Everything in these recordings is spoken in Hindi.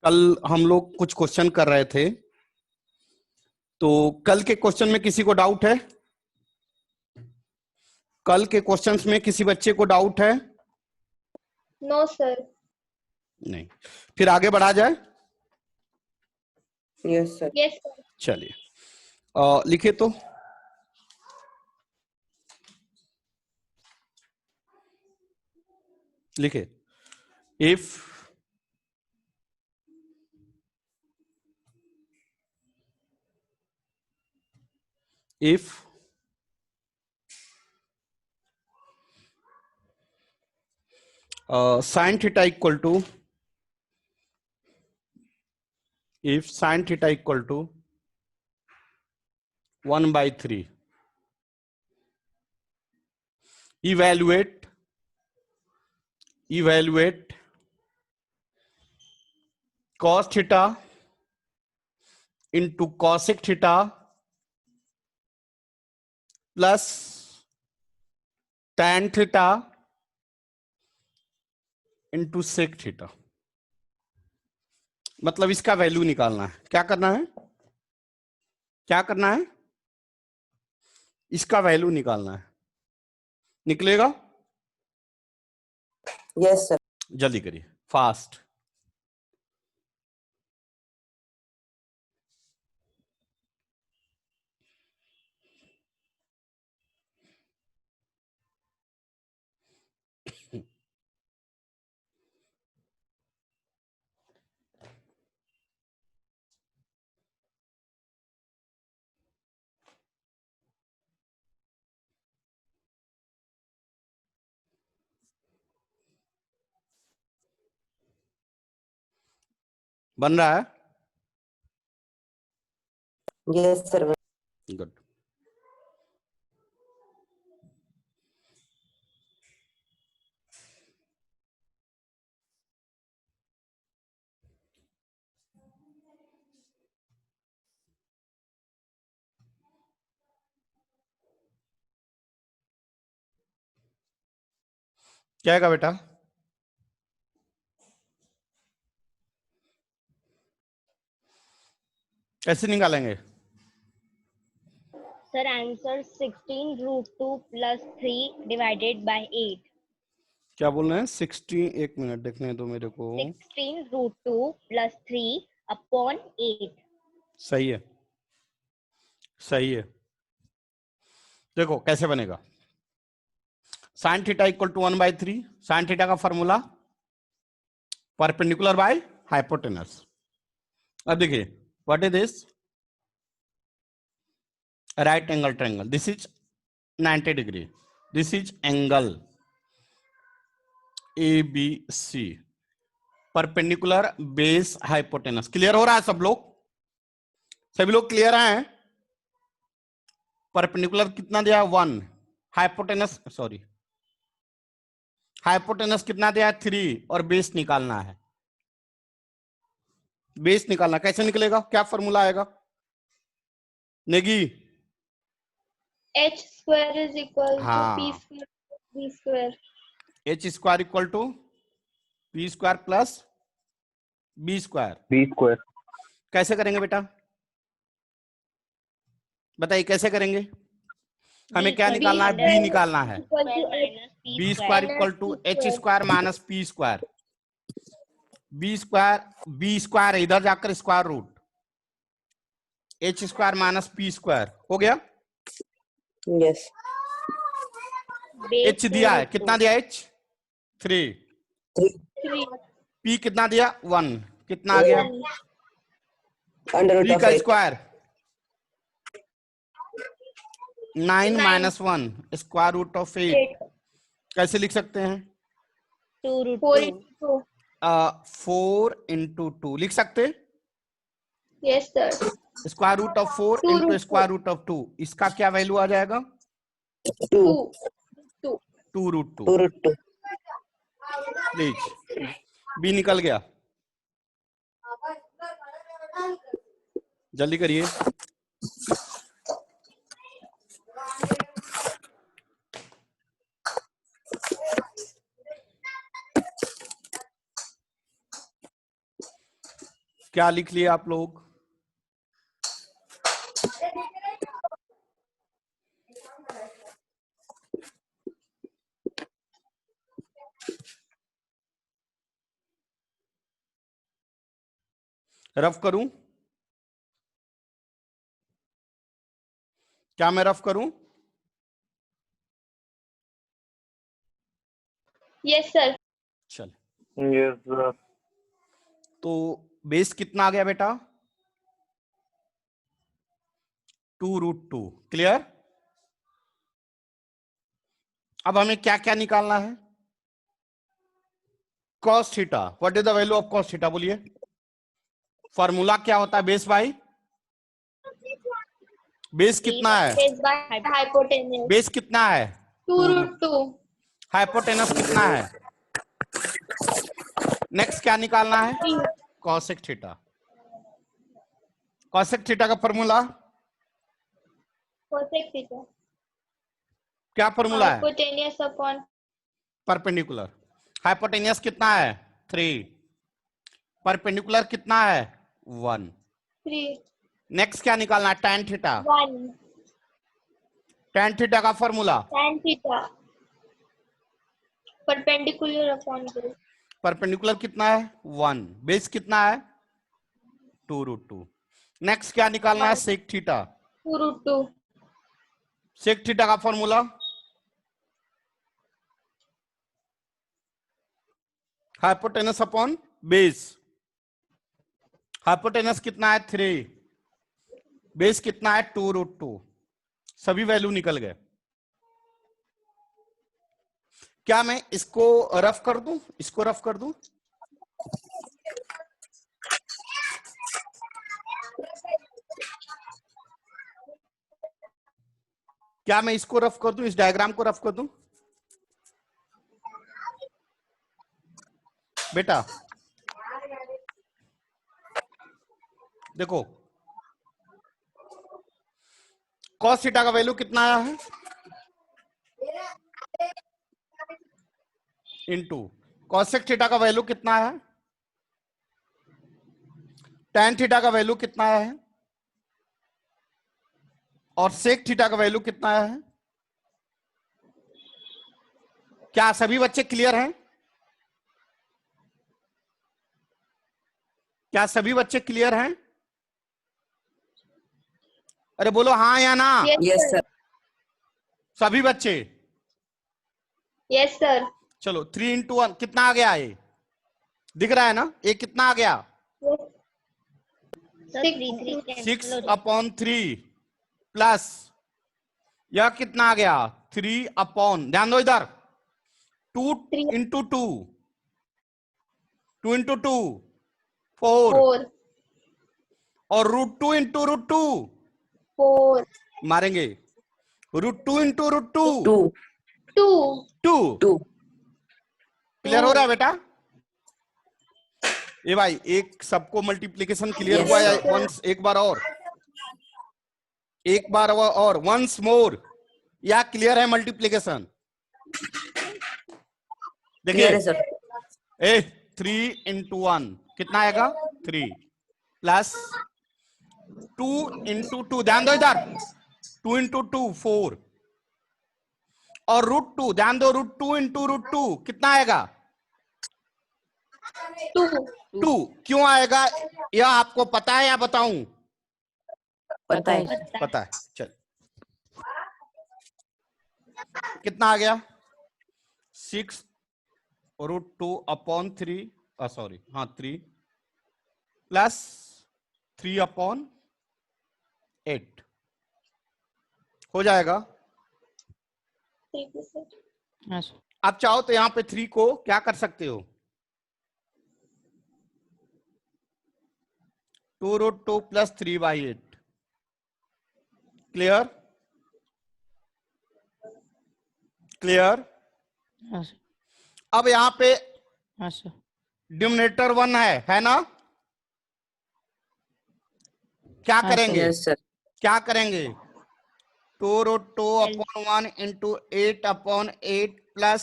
कल हम लोग कुछ क्वेश्चन कर रहे थे, तो कल के क्वेश्चन में किसी को डाउट है? कल के क्वेश्चंस में किसी बच्चे को डाउट है? No sir. नहीं। फिर आगे बढ़ा जाए। Yes sir. Yes sir. चलिए लिखे तो लिखे if sin theta equal to if sin theta equal to 1/3, evaluate cos theta into cosec theta plus tan theta into sec theta। मतलब इसका वैल्यू निकालना है। क्या करना है? क्या करना है? इसका वैल्यू निकालना है। निकलेगा? Yes sir. जल्दी करिए, फास्ट। बन रहा है? Yes sir. गुड। क्या है बेटा? कैसे निकालेंगे? Sir answer 16√2 + 3 divided by 8। क्या बोल रहे हैं? 60, एक मिनट देखने दो मेरे को। 16√2 + 3/8। सही है, सही है। देखो कैसे बनेगा। sin theta equal to 1/3। sin theta का फॉर्मूला परपेंडिकुलर बाय हाइपोटेनस। अब देखिए, what is this? Right angle triangle. This is 90 degree. This is angle ABC, perpendicular base hypotenuse. Clear हो रहा है सब लोग? सभी लोग क्लियर हैं? परपेंडिकुलर कितना दिया है? 1। हाइपोटेनस सॉरी, हाइपोटेनस कितना दिया है? 3। और बेस निकालना है। बेस निकालना कैसे निकलेगा? क्या फॉर्मूला आएगा नेगी? h² = हाँ, p² b²। h² equal to p² plus b²। b²। कैसे करेंगे बेटा? बताइए कैसे करेंगे? हमें क्या निकालना है? b निकालना है। b² equal to h² minus p²। b² इधर जाकर square root h² minus p² हो गया। यस। h दिया है, कितना दिया? h 3। 3 p कितना दिया? 1। कितना आ गया? अंडर रूट 3 ऑफ का 8। Square 9 minus 1 square root of 8। कैसे लिख सकते हैं? 2√2। 4 इंटू 2 लिख सकते। Yes sir. Square root of 4 into square root of 2, इसका क्या वैल्यू आ जाएगा? 2 2√2। 2√2। प्लीज, बी निकल गया। जल्दी करिए। क्या लिख लिए आप लोग? रफ करूं? क्या मैं रफ करूं? Yes, sir. चल, Yes, sir. तो बेस कितना आ गया बेटा? 2√2। क्लियर? अब हमें क्या क्या निकालना है? Cos theta. What is the value of cos theta? बोलिए। फॉर्मूला क्या होता है बेस बाई? बेस कितना है? Base by hypotenuse. बेस कितना है? 2√2. हाइपोटेनस कितना है? नेक्स्ट क्या निकालना है? 3. Cosec theta. कॉसेक थीटा का फॉर्मूला Cosec theta. क्या फॉर्मूला है? Hypotenuse upon perpendicular. हाइपोटेनियस कितना है? 3। परपेंडिकुलर कितना है? 1। 3. नेक्स्ट क्या निकालना है? tan theta. 1. tan थीटा का formula Tan theta. Perpendicular upon base. Perpendicular कितना है? 1। बेस कितना है? 2√2। नेक्स्ट क्या निकालना है? Sec theta. 2√2. सेक थीटा का formula hypotenuse upon base. Hypotenuse कितना है? 3। बेस कितना है? 2√2। सभी वैल्यू निकल गए। क्या मैं इसको रफ कर दूं? इसको रफ कर दूं? क्या मैं इसको रफ कर दूं? इस डायग्राम को रफ कर दूं? बेटा देखो, कॉस थीटा का वैल्यू कितना आया है? इनटू कॉसेक थीटा का वैल्यू कितना है? tan थीटा का वैल्यू कितना है? और सेक थीटा का वैल्यू कितना है? क्या सभी बच्चे क्लियर हैं? क्या सभी बच्चे क्लियर हैं? अरे बोलो हाँ या ना। Yes, Yes, sir. sir. सभी बच्चे। Yes, sir. चलो 3 into 1 कितना आ गया? ये दिख रहा है ना? ये कितना आ गया? Yes. 6. 6/3 प्लस यह कितना आ गया? 3 ध्यान दो इधर। 2 into 2 2 into 2 4 4. और √2 into √2 4. मारेंगे। √2 into √2 2. 2. 2। 2. क्लियर हो रहा है बेटा? ये भाई एक सबको मल्टीप्लीकेशन क्लियर Yes, हुआ है? sir. वंस एक बार और, एक बार और, वंस मोर। या क्लियर है मल्टीप्लीकेशन? देखिए Clear है sir. 3 into 1 कितना आएगा? 3 प्लस 2 into 2, ध्यान दो इधर, 2 into 2 4 और √2, ध्यान दो, √2 into √2 कितना आएगा? 2. 2। क्यों आएगा यह आपको पता है या बताऊं? पता है. पता है। चल कितना आ गया? 6√2/3 सॉरी हाँ 3 प्लस 3/8 हो जाएगा। 3%. आप चाहो तो यहां पे 3 को क्या कर सकते हो? 2√2 प्लस 3/8। क्लियर? क्लियर? अब यहां पे डिनोमिनेटर 1 है ना? क्या करेंगे? Yes, sir. क्या करेंगे? 2√2/1 into 8/8 प्लस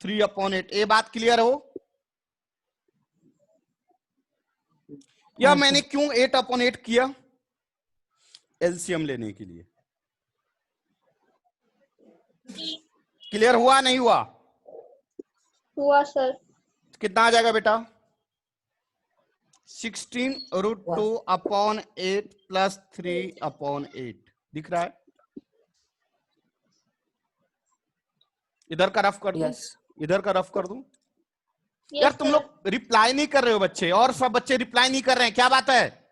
3/8। ये बात क्लियर हो? या हाँ, मैंने क्यों 8/8 किया? एलसीएम लेने के लिए। क्लियर हुआ नहीं हुआ? हुआ सर। कितना आ जाएगा बेटा? 16√2/8 प्लस 3/8 दिख रहा है? इधर का रफ कर दूं? यस इधर का रफ कर दूं? यार यस तुम सर। लोग रिप्लाई नहीं कर रहे हो बच्चे, और सब बच्चे रिप्लाई नहीं कर रहे हैं, क्या बात है?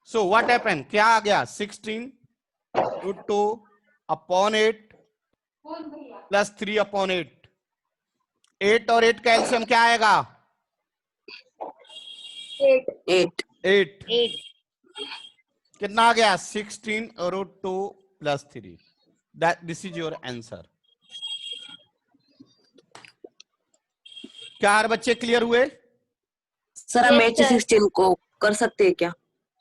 So what happened? क्या आ गया? 16√2/8 प्लस 3/8। 8 और 8 का एलसीएम क्या आएगा? 8 8। 8। कितना आ गया? 16√2 plus 3। This is your answer. क्या हर बच्चे क्लियर हुए? सर हम Yes, एच sir. 16 को कर सकते हैं क्या?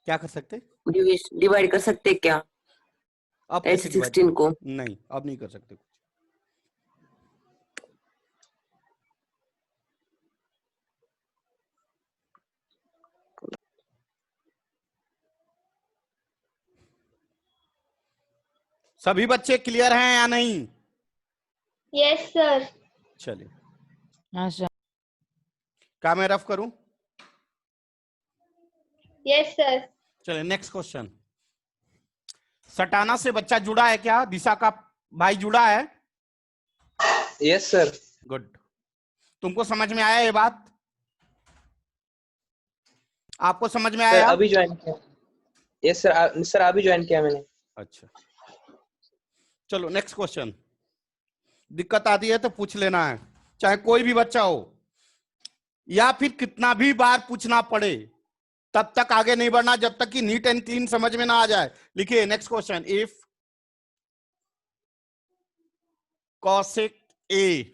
क्या कर सकते? डिवाइड कर सकते हैं क्या अब एच कैसे डिवाइड? 16 को? नहीं, अब नहीं कर सकते कुछ। सभी बच्चे क्लियर हैं या नहीं? Yes, sir. चलिए, हाँ सर। क्या मैं रफ करूं? Yes, sir. चलिए नेक्स्ट क्वेश्चन। सटाना से बच्चा जुड़ा है क्या? दिशा का भाई जुड़ा है? Yes sir. गुड। तुमको समझ में आया ये बात? आपको समझ में सर आया? अभी ज्वाइन किया। यस सर, सर अभी ज्वाइन किया मैंने। अच्छा, चलो नेक्स्ट क्वेश्चन। दिक्कत आती है तो पूछ लेना है, चाहे कोई भी बच्चा हो, या फिर कितना भी बार पूछना पड़े, तब तक आगे नहीं बढ़ना जब तक कि नीट एंड क्लीन समझ में ना आ जाए। लिखिए next question. If cosec A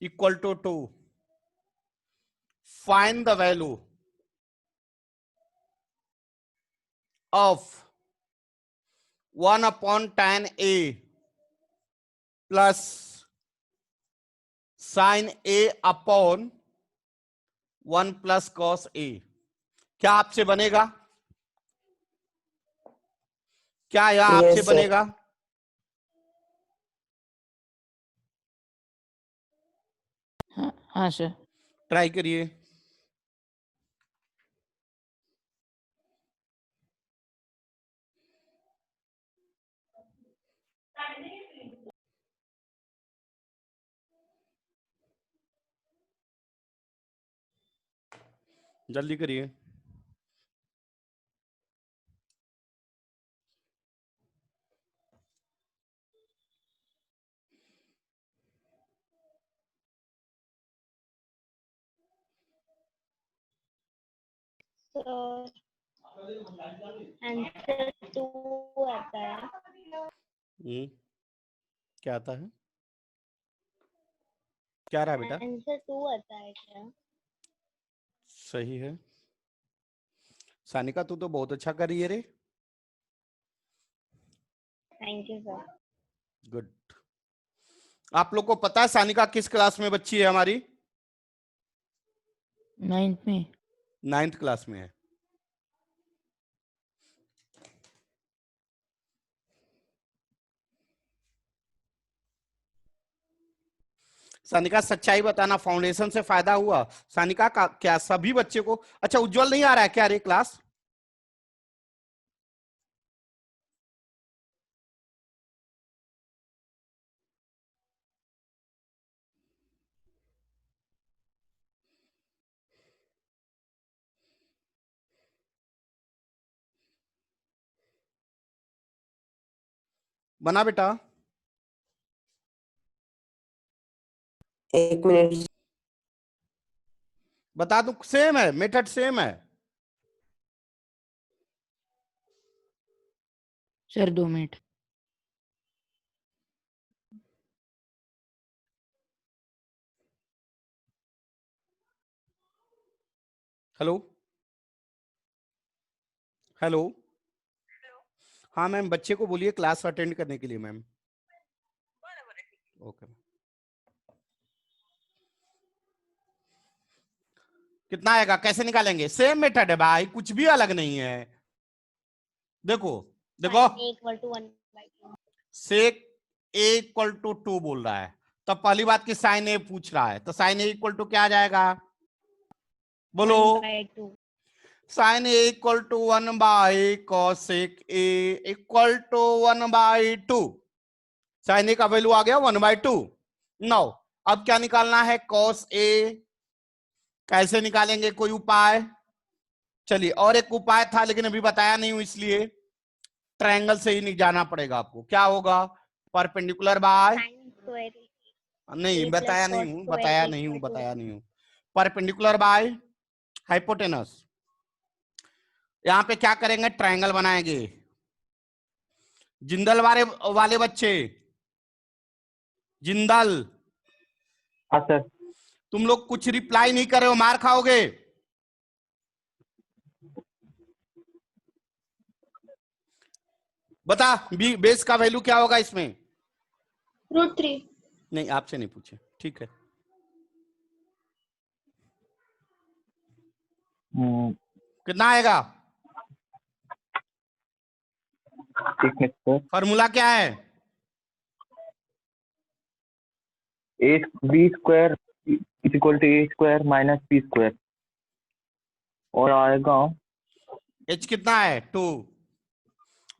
equal to 2, find the value of 1/tan A plus sin A upon 1 plus cos A। क्या आपसे बनेगा? क्या यह आपसे Yes, sir. बनेगा? हाँ सर। ट्राई करिए। जल्दी करिए। So, आंसर 2 आता है। क्या आता है? क्या रहा बेटा? आंसर 2 आता है क्या? सही है। सानिका तू तो बहुत अच्छा कर रही है रे। Thank you sir. गुड। आप लोग को पता है सानिका किस क्लास में बच्ची है हमारी? 9th में। 9th क्लास में है। सानिका सच्चाई बताना, फाउंडेशन से फायदा हुआ? सानिका का क्या सभी बच्चे को? अच्छा, उज्जवल नहीं आ रहा है क्या रे क्लास? बना बेटा? 1 मिनट। बता दूं, सेम है, मेथड सेम है। Sir 2 minute. Hello hello. हाँ मैम, बच्चे को बोलिए क्लास अटेंड करने के लिए मैम। ओके। कितना आएगा, कैसे निकालेंगे, सेम मेथड है भाई, कुछ भी अलग नहीं है। देखो देखो, equal to 1/2। Sec A equal to 2 बोल रहा है, तो पहली बात की साइन ए पूछ रहा है, तो साइन ए इक्वल टू क्या आ जाएगा, बोलो। 1/2। Sine A equal to 1 cos sec A equal to 1/2। Sine A का वैल्यू आ गया 1/2। नाउ अब क्या निकालना है, cos ए। कैसे निकालेंगे, कोई उपाय? चलिए, और एक उपाय था लेकिन अभी बताया नहीं हूं, इसलिए ट्रायंगल से ही नहीं जाना पड़ेगा आपको। क्या होगा, परपेंडिकुलर बाय, sin स्क्वायर नहीं A बताया plus नहीं cos हूं, square बताया A नहीं हूं, equal to बताया नहीं हूं। Perpendicular by hypotenuse. यहां पे क्या करेंगे, ट्रायंगल बनाएंगे। जिंदल वाले वाले बच्चे, जिंदल, हाँ सर। तुम लोग कुछ रिप्लाई नहीं कर रहे हो, मार खाओगे। बता, बेस का वैल्यू क्या होगा इसमें? √3। नहीं, आपसे नहीं पूछे, ठीक है। कितना आएगा, ठीक है सर। फॉर्मूला क्या है? B square is equal to A square minus B square, और आएगा h कितना है 2,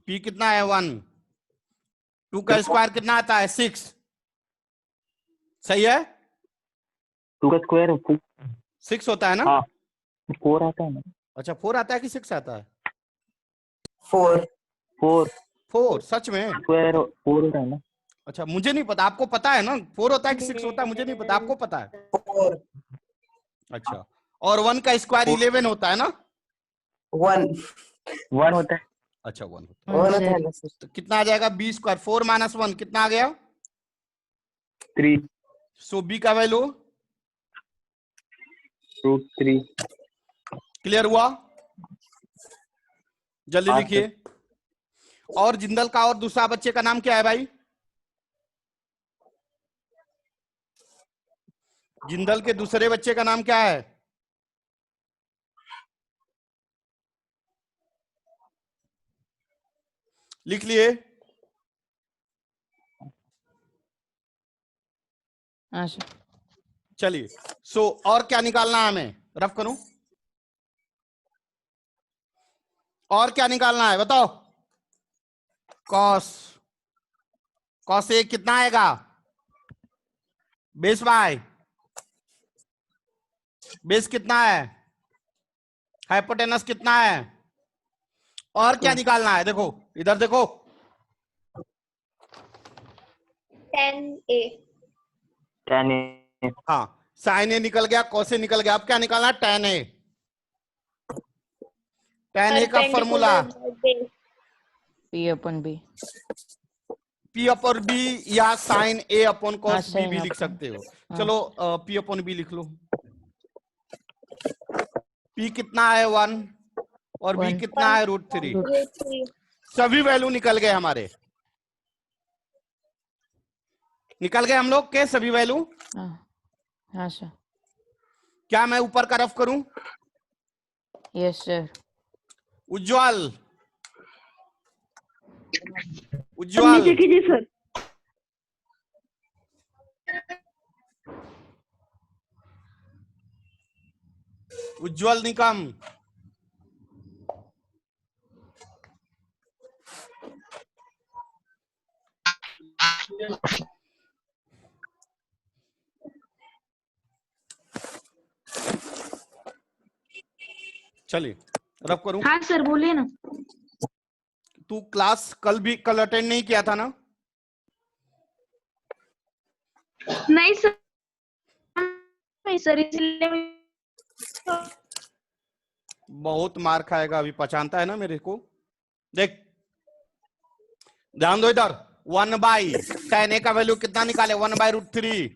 p कितना है 1, 2 का स्क्वायर कितना आता है 6, सही है, 2 का स्क्वायर 6 होता है ना? हाँ 4 आता है ना। अच्छा 4 आता है कि 6 आता है? 4 4 सच में? स्क्वायर 4 होता है ना। अच्छा मुझे नहीं पता, आपको पता है ना 4 होता है कि 6 होता है? मुझे नहीं पता, आपको पता है? 4 अच्छा, और 1 का स्क्वायर 11 होता है ना? 1 होता है। अच्छा 1 होता 1 है। सर। तो कितना आ जाएगा, बी स्क्वायर 4 माइनस 1 कितना आ गया, 3 सो बी का वैल्यू √3। क्लियर हुआ? जल्दी हाँ, लिखिए। और जिंदल का और दूसरा बच्चे का नाम क्या है भाई? जिंदल के दूसरे बच्चे का नाम क्या है? लिख लिए? हाँ सर। चलिए, सो और क्या निकालना है हमें, रफ करूं, और क्या निकालना है बताओ? कॉस, कॉस ए कितना आएगा, बेस बाय, बेस कितना है, हाइपोटेनस कितना है, और क्या निकालना है? देखो इधर देखो, tan A। हाँ साइन ए निकल गया, कॉस ए निकल गया, अब क्या निकालना है, tan ए। tan ए का formula P/B। P upon B या साइन ए अपॉन हाँ, कॉस बी sin भी लिख upon। सकते हो। हाँ। चलो P अपॉन बी लिख लो। P कितना है 1 और B 1 कितना है √3। √3। सभी वैल्यू निकल गए हमारे, निकल गए हम लोग के सभी वैल्यू। हाँ हाँ सर। क्या मैं ऊपर का रफ करूं? Yes sir. उज्जवल, उज्जवल कीजिए सर। उज्जवल निकम, चलिए रफ करूं। हाँ सर बोलिए ना। तू क्लास कल अटेंड नहीं किया था ना? नहीं सर, नहीं सर, इसलिए बहुत मार खाएगा, अभी पहचानता है ना मेरे को। देख ध्यान दो इधर, 1/tan ए का वैल्यू कितना निकाले, 1/√3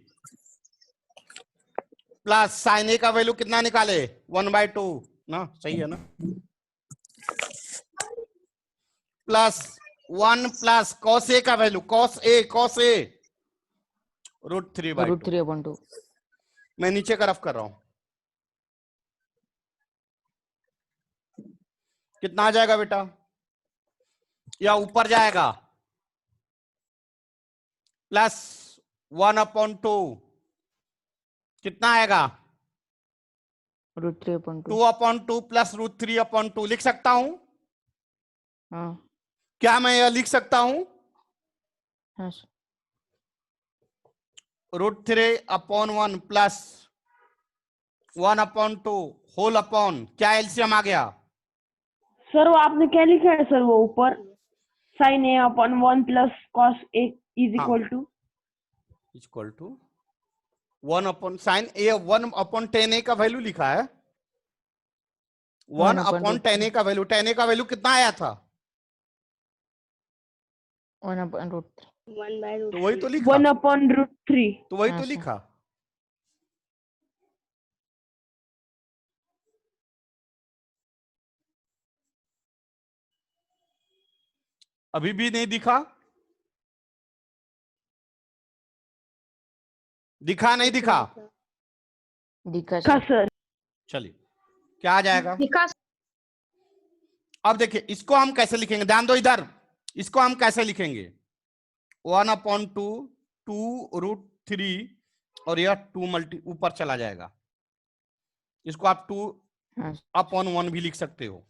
प्लस साइन ए का वैल्यू कितना निकाले 1/2 ना, सही है ना, प्लस 1 प्लस cos ए का वैल्यू cos ए √3/2। √3/2। मैं नीचे का रफ कर रहा हूं, कितना आ जाएगा बेटा, या ऊपर जाएगा, प्लस 1/2 कितना आएगा, √3/2। 2/2 प्लस √3/2 लिख सकता हूं? हाँ क्या मैं यह लिख सकता हूं? हाँ सर। √3/1 प्लस 1/2 होल अपॉन, क्या एलसीएम आ गया? सर वो आपने क्या लिखा है सर, वो ऊपर sin a/1 plus cos a is हाँ। Equal to 1/sin a 1/10a का वैल्यू लिखा है, 1/10a का वैल्यू, 10a का वैल्यू कितना आया था? 1/√3। 1/√3. तो वही तो लिखा, 1/√3। तो वही हाँ, तो सर। लिखा। अभी भी नहीं दिखा? दिखा नहीं दिखा? दिखा का सर। सर। चलिए, क्या आ जाएगा? दिखा अब देखिए इसको हम कैसे लिखेंगे, ध्यान दो इधर, इसको हम कैसे लिखेंगे, 1/2 2√3 और यह 2 मल्टी ऊपर चला जाएगा, इसको आप 2/1 हाँ भी लिख सकते हो।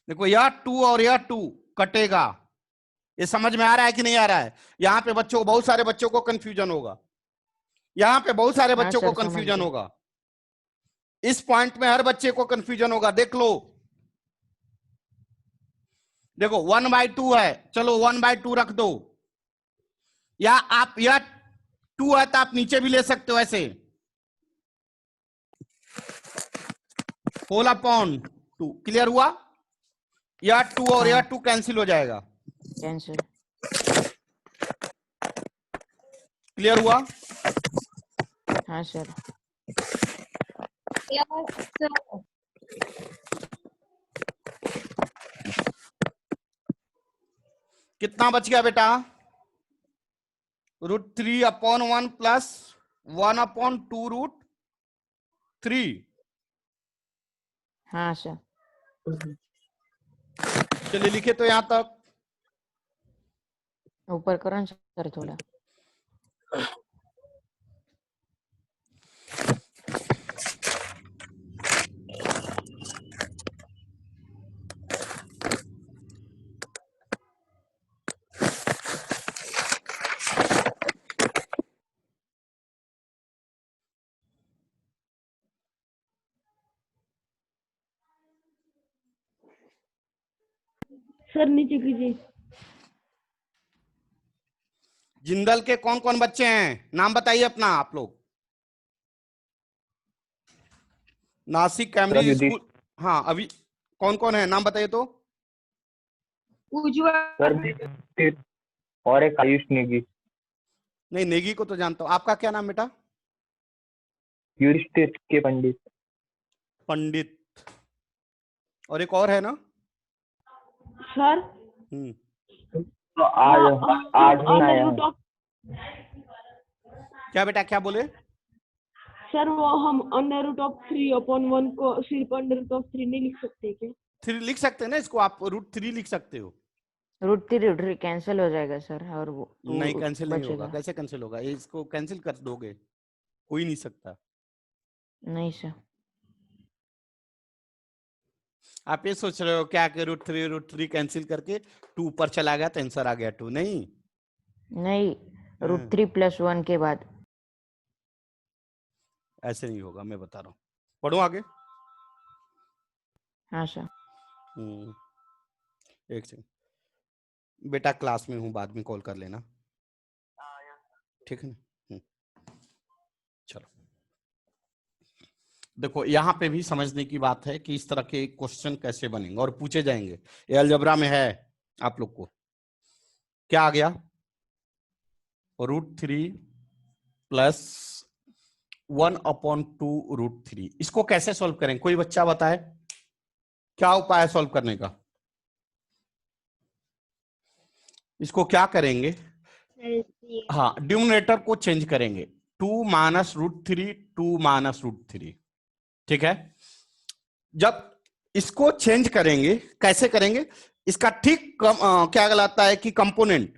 देखो यह 2 और यह 2 कटेगा, ये समझ में आ रहा है कि नहीं आ रहा है? यहाँ पे बच्चों, बहुत सारे बच्चों को कंफ्यूजन होगा, यहाँ पे बहुत सारे हाँ बच्चों को सर, समझ कंफ्यूजन गए। होगा, इस पॉइंट में हर बच्चे को कंफ्यूजन होगा। देख लो, देखो 1/2 है, चलो 1/2 रख दो, या आप यह 2 है तो आप नीचे भी ले सकते हो ऐसे, होल अपॉन 2, क्लियर हुआ? यह 2 और यह हाँ 2 कैंसिल हो जाएगा, कैंसिल। क्लियर हुआ? हाँ सर। Yes, sir. कितना बच गया बेटा? √3/1 प्लस 1/2√3। हाँ सर। चलिए लिखे तो यहां तक, ऊपर करो ना सर थोड़ा। सर नीचे कीजिए। जिंदल के कौन कौन बच्चे हैं, नाम बताइए अपना आप लोग। नासिक कैम्ब्रिज रविदीप। स्कूल, हाँ अभी कौन कौन है नाम बताइए तो। उज्ज्वल सर और एक आयुष नेगी। नहीं, नेगी को तो जानता हूं, आपका क्या नाम बेटा? युधिष्ठिर के पंडित। पंडित, और एक और है ना? सर तो आज नहीं आया है। क्या बेटा, क्या बोले? सर वो हम √3/1 को सिर्फ √3 नहीं लिख सकते क्या? 3 लिख सकते हैं ना इसको, आप √3 लिख सकते हो। √3 कैंसिल हो जाएगा सर, और वो नहीं कैंसिल नहीं होगा, बचेगा। कैसे कैंसिल होगा, ये इसको कैंसिल कर दोगे, हो ही नहीं सकता। नहीं सर। आप ये सोच रहे हो क्या कि √3 कैंसिल करके 2 ऊपर चला गया तो आंसर आ गया 2, नहीं नहीं, √3+1 के बाद। ऐसे नहीं होगा, मैं बता रहा हूँ, पढ़ो आगे। हाँ सर। एक सेकंड बेटा, क्लास में हूँ, बाद में कॉल कर लेना, ठीक है ना? चलो देखो, यहाँ पे भी समझने की बात है कि इस तरह के क्वेश्चन कैसे बनेंगे और पूछे जाएंगे। ये अलजबरा में है, आप लोग को क्या आ गया, √3 प्लस 1/2√3, इसको कैसे सॉल्व करें, कोई बच्चा बताए क्या उपाय है सॉल्व करने का? इसको क्या करेंगे? LCM. हाँ, डिनोमिनेटर को चेंज करेंगे, 2 - √3 2 - √3, ठीक है? जब इसको चेंज करेंगे, कैसे करेंगे? इसका ठीक क्या कहलाता है कि कंपोनेंट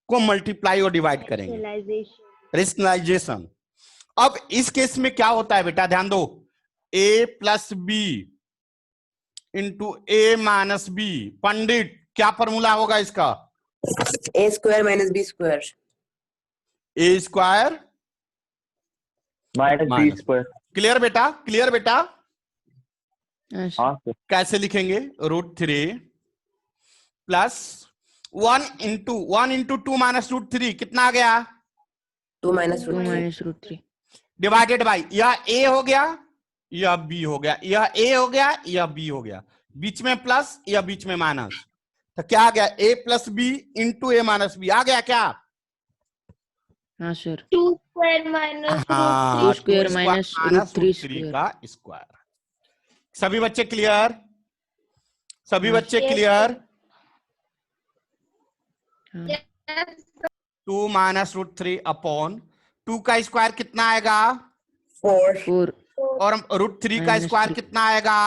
को मल्टीप्लाई और डिवाइड करेंगे, Rationalization. रेशनलाइजेशन। अब इस केस में क्या होता है बेटा, ध्यान दो, a plus B into A minus B. पंडित क्या फॉर्मूला होगा इसका? A square minus B square. A square minus B minus. Square. Clear बेटा, क्लियर बेटा? हाँ सर। हाँ सर। कैसे लिखेंगे? √3 प्लस 1 इंटू 2 माइनस √3 कितना आ गया? 2 माइनस 2 √3। माइनस √3 डिवाइडेड बाई, यह ए हो गया, यह बी हो गया, यह ए हो गया, यह बी हो गया, बीच में प्लस, यह बीच में माइनस। तो क्या आ गया? ए plus B into A minus B आ गया क्या? हाँ सर। 2 square minus हाँ, 2 स्क्वायर 2 माइनस माइनस √3 √3 स्क्वायर। का स्क्वायर। सभी बच्चे क्लियर? सभी हाँ। बच्चे Yes, क्लियर? हाँ। yes, 2 माइनस √3 अपॉन 2 का स्क्वायर कितना आएगा? 4 4 और √3 का माइनस स्क्वायर 3 कितना आएगा?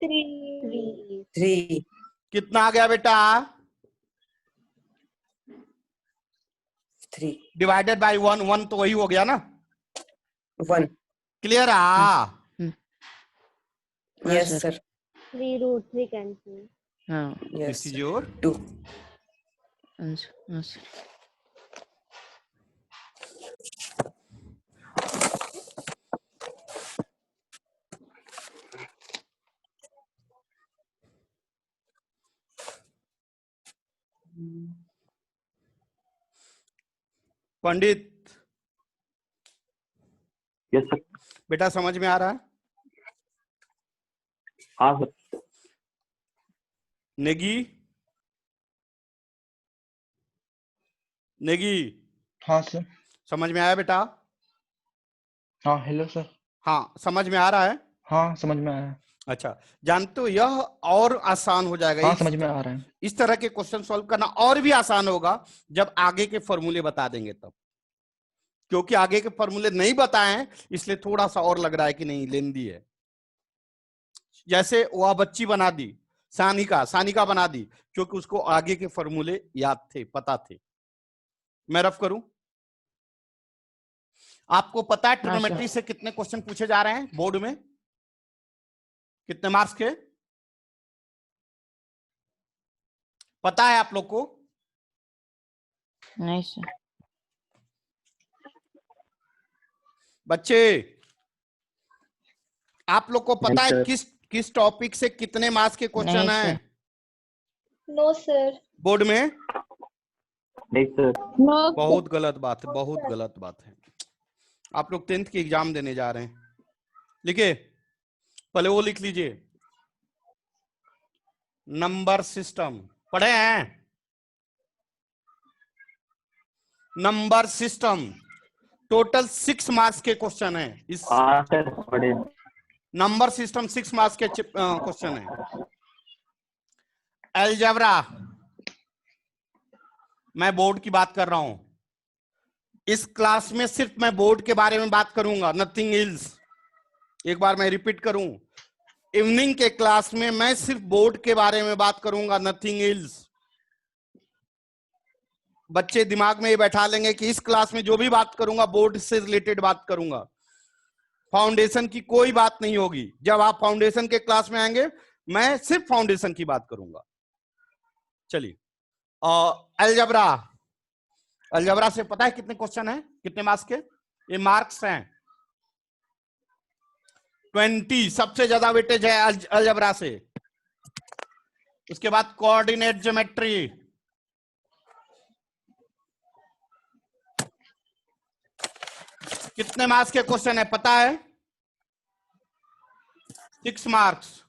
3. 3 कितना आ गया बेटा? 3 डिवाइडेड बाई 1, 1 तो वही हो गया ना। 1। Clear? Yes sir. Sir. 3 √3 cancel. हाँ yes this is your 2। Answer. हाँ सर। पंडित यस सर। बेटा समझ में आ रहा है? हाँ सर। नेगी, नेगी हाँ सर। समझ में आया बेटा? हाँ हेलो सर। हाँ समझ में आ रहा है? हाँ समझ में आया। अच्छा, जानते हो यह और आसान हो जाएगा। हाँ समझ में आ रहा है। इस तरह के क्वेश्चन सॉल्व करना और भी आसान होगा जब आगे के फॉर्मूले बता देंगे तब, क्योंकि आगे के फॉर्मूले नहीं बताए हैं इसलिए थोड़ा सा और लग रहा है कि नहीं लेंदी है। जैसे वह बच्ची बना दी, सानिका बना दी, क्योंकि उसको आगे के फॉर्मूले याद थे, पता थे। मैं रफ करूं? आपको पता है ट्रिग्नोमेट्री से कितने क्वेश्चन पूछे जा रहे हैं बोर्ड में? कितने मार्क्स के पता है आप लोग को? नहीं सर। बच्चे आप लोग को पता है सर। किस टॉपिक से कितने मार्क्स के क्वेश्चन नहीं, हैं No, sir. बोर्ड में? नहीं सर। No. बहुत गलत बात है, बहुत गलत बात है। आप लोग 10th की एग्जाम देने जा रहे हैं, लिखे पहले वो लिख लीजिए, नंबर सिस्टम पढ़े हैं? नंबर सिस्टम टोटल 6 मार्क्स के क्वेश्चन है। इस हाँ सर पढ़े। नंबर सिस्टम 6 मार्क्स के क्वेश्चन है। अलजेब्रा मैं बोर्ड की बात कर रहा हूं। इस क्लास में सिर्फ मैं बोर्ड के बारे में बात करूंगा, नथिंग एल्स। एक बार मैं रिपीट करूं, इवनिंग के क्लास में मैं सिर्फ बोर्ड के बारे में बात करूंगा, नथिंग एल्स। बच्चे दिमाग में ये बैठा लेंगे कि इस क्लास में जो भी बात करूंगा बोर्ड से रिलेटेड बात करूंगा, फाउंडेशन की कोई बात नहीं होगी। जब आप फाउंडेशन के क्लास में आएंगे मैं सिर्फ फाउंडेशन की बात करूंगा। चलिए, अलजेब्रा, अलजेब्रा से पता है कितने क्वेश्चन हैं, कितने मार्क्स के? ये मार्क्स हैं 20, सबसे ज्यादा वेटेज है अलजेब्रा से। उसके बाद कोऑर्डिनेट ज्योमेट्री, कितने मार्क्स के क्वेश्चन है पता है? 6 मार्क्स।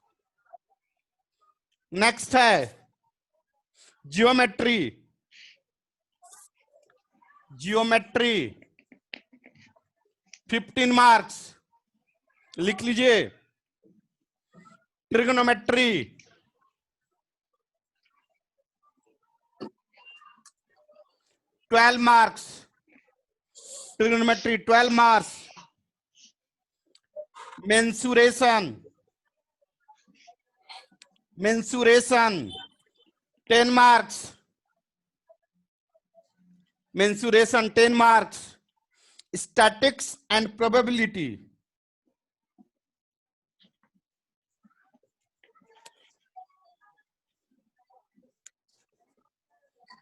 नेक्स्ट है जियोमेट्री, जियोमेट्री 15 मार्क्स, लिख लीजिए। Trigonometry 12 marks, trigonometry 12 marks. Mensuration mensuration 10 marks, mensuration 10 marks, statics and probability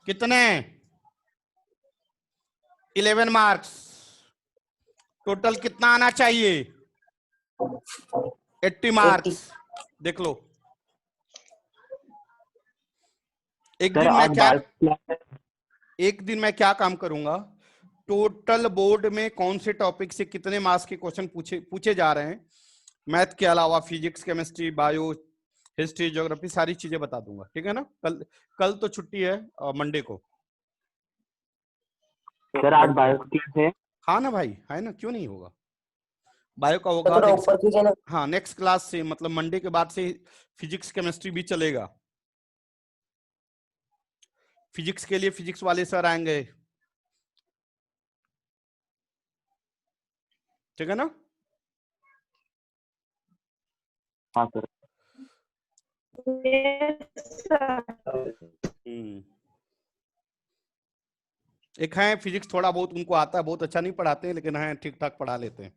कितने 11 मार्क्स। टोटल कितना आना चाहिए 80 मार्क्स। देख लो एक सर दिन मैं आज क्या 22 क्लास है। एक दिन मैं क्या काम करूंगा, टोटल बोर्ड में कौन से टॉपिक से कितने मार्क्स के क्वेश्चन पूछे जा रहे हैं, मैथ के अलावा physics, chemistry, bio, history, geography, सारी चीजें बता दूंगा। ठीक है ना। कल तो छुट्टी है मंडे को। सर आज 22 क्लास है। हाँ ना भाई, है ना, क्यों नहीं होगा। बायो का तो होगा थोड़ा next- ऊपर कीजिए ना। हाँ नेक्स्ट क्लास से, मतलब मंडे के बाद से फिजिक्स केमिस्ट्री भी चलेगा। फिजिक्स के लिए फिजिक्स वाले सर आएंगे। ठीक है ना। हाँ सर। एक है फिजिक्स, थोड़ा बहुत उनको आता है, बहुत अच्छा नहीं पढ़ाते हैं लेकिन है ठीक ठाक पढ़ा लेते हैं।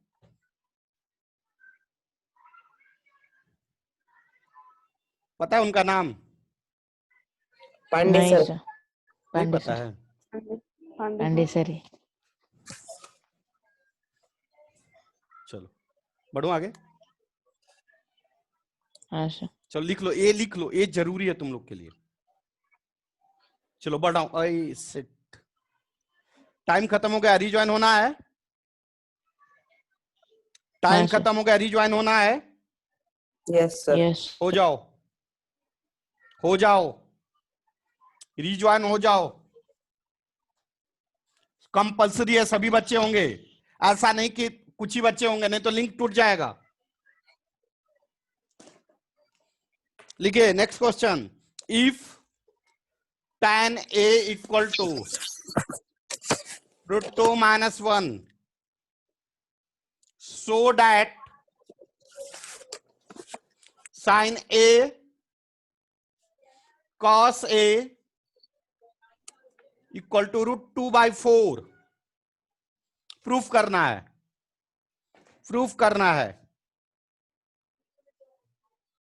पता है उनका नाम? पांडे नहीं सर। सर, नहीं पांडे पता सर, है। पांडे सर ही। चलो बढ़ो आगे। हाँ सर। चलो लिख लो, ए लिख लो, ए जरूरी है तुम लोग के लिए। चलो बढ़ाओ। टाइम खत्म हो गया, रिज्वाइन होना है। टाइम हाँ सर। खत्म हो गया, रिज्वाइन होना है। Yes sir. यस हो जाओ, हो जाओ, रिज्वाइन हो जाओ। कंपलसरी है, सभी बच्चे होंगे, ऐसा नहीं कि कुछ ही बच्चे होंगे, नहीं तो लिंक टूट जाएगा। लिखिए next question. If tan a equal to √2 - 1 so that sin a cos a equal to √2/4। Proof करना है, प्रूफ करना है।